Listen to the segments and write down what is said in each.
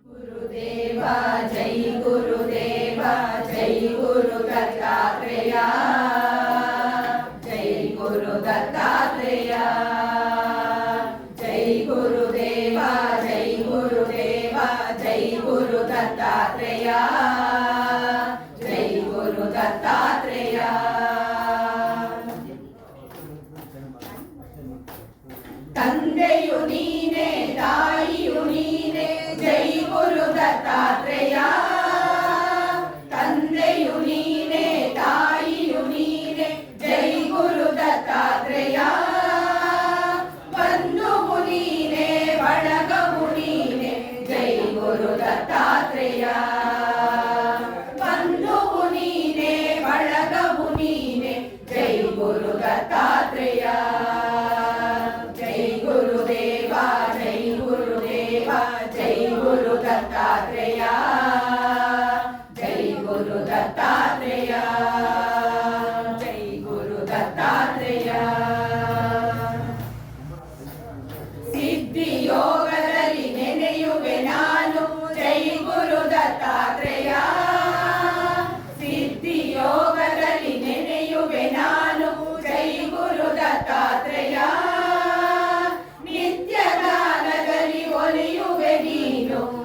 गुरुदेवा जय गुरुदेवा जय गुरु दत्तात्रेय जय गुरु दत्तात्रेय जय गुरुदेवा जय गुरुदेवा जय गुरु दत्तात्रेय जय गुरु दत्तात्रेय ತಂದೆಯು ನೀನೆ ತಾಯಿಯು ನೀನೆ ಜೈ ಗುರು ದತ್ತಾತ್ರೇಯ ತಂದೆಯು ನೀನೆ ತಾಯಿಯು ನೀನೆ ಜೈ ಗುರು ದತ್ತಾತ್ರೇಯ ಬಂಧುವು ನೀನೆ ಬಳಗವು ನೀನೆ ಜೈ ಗುರು ದತ್ತಾತ್ರೇಯ ಬಂಧುವು ನೀನೆ ಬಳಗವು ನೀನೆ ಜೈ ಗುರು ದತ್ತಾತ್ರೇಯ जय गुरु दत्तात्रेय जय गुरु दत्तात्रेय जय गुरु दत्तात्रेय सिद्धि योगದಲ್ಲಿ ನೆನೆಯುವೆ ನಾನು जय गुरु दत्तात्रेय सिद्धि योगದಲ್ಲಿ ನೆನೆಯುವೆ ನಾನು जय गुरु दत्तात्रेಯ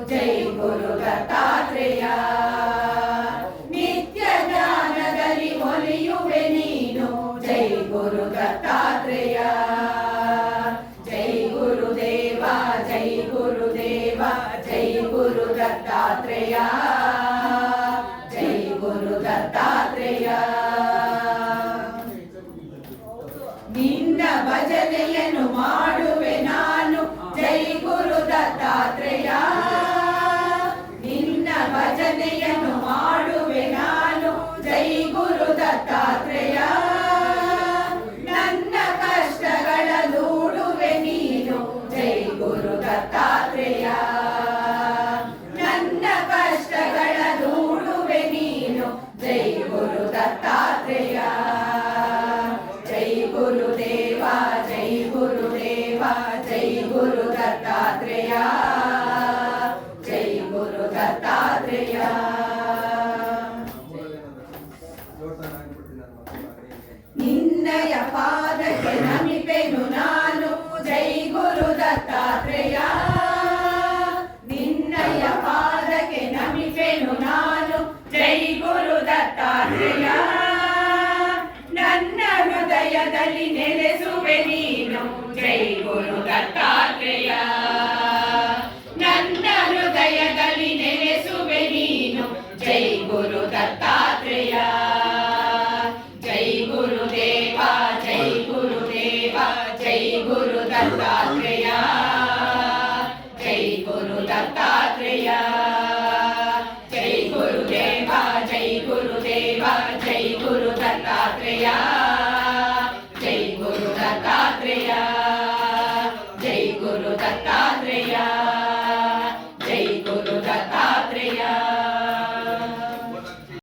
जय गुरु दत्तात्रेय नित्य ಜ್ಞಾನದಲ್ಲಿ ಒಲಿಯುವೆ ನೀನು जय गुरु दत्तात्रेय जय गुरुदेव जय गुरुदेव जय गुरु दत्तात्रेय जय गुरु दत्तात्रेय ನಿನ್ನ ಭಜನೆಯನ್ನು ಮಾಡುವೆ ನಾನು जय गुरु दत्तात्रेय ಭಜನೆಯನ್ನು ಮಾಡುವೆ ನಾನು ಜೈ ಗುರು ದತ್ತಾತ್ರೇಯ ನನ್ನ ಕಷ್ಟಗಳ ದೂಡುವೆ ನೀನು ಜೈ ಗುರು ದತ್ತಾತ್ರೇಯ ನನ್ನ ಕಷ್ಟಗಳ ದೂಡುವೆ ನೀನು ಜೈ ಗುರು ದತ್ತಾತ್ರೇಯ ಜೈ ಗುರುದೇವ ಜೈ ಗುರುದೇವ ಜೈ ಗುರು ದತ್ತಾತ್ರೇಯ दत्तात्रेय निन्नय पादಕ್ಕೆ ನಮಿಪೆನು ನಾನು जय गुरु दत्तात्रेय निन्नय पादಕ್ಕೆ ನಮಿಪೆನು ನಾನು जय गुरु दत्तात्रेय ನನ್ನ ಹೃದಯದಲ್ಲಿ ನೆಲೆಸುವೆ ನೀನು जय गुरु दत्तात्रेಯ ನನ್ನ ಹೃದಯದಲ್ಲಿ ನೆಲೆಸುವೆ ನೀನು जय गुरु दत्तात्रेय जय गुरुदेव जय गुरुदेव जय गुरु दत्तात्रेय जय गुरु दत्तात्रेय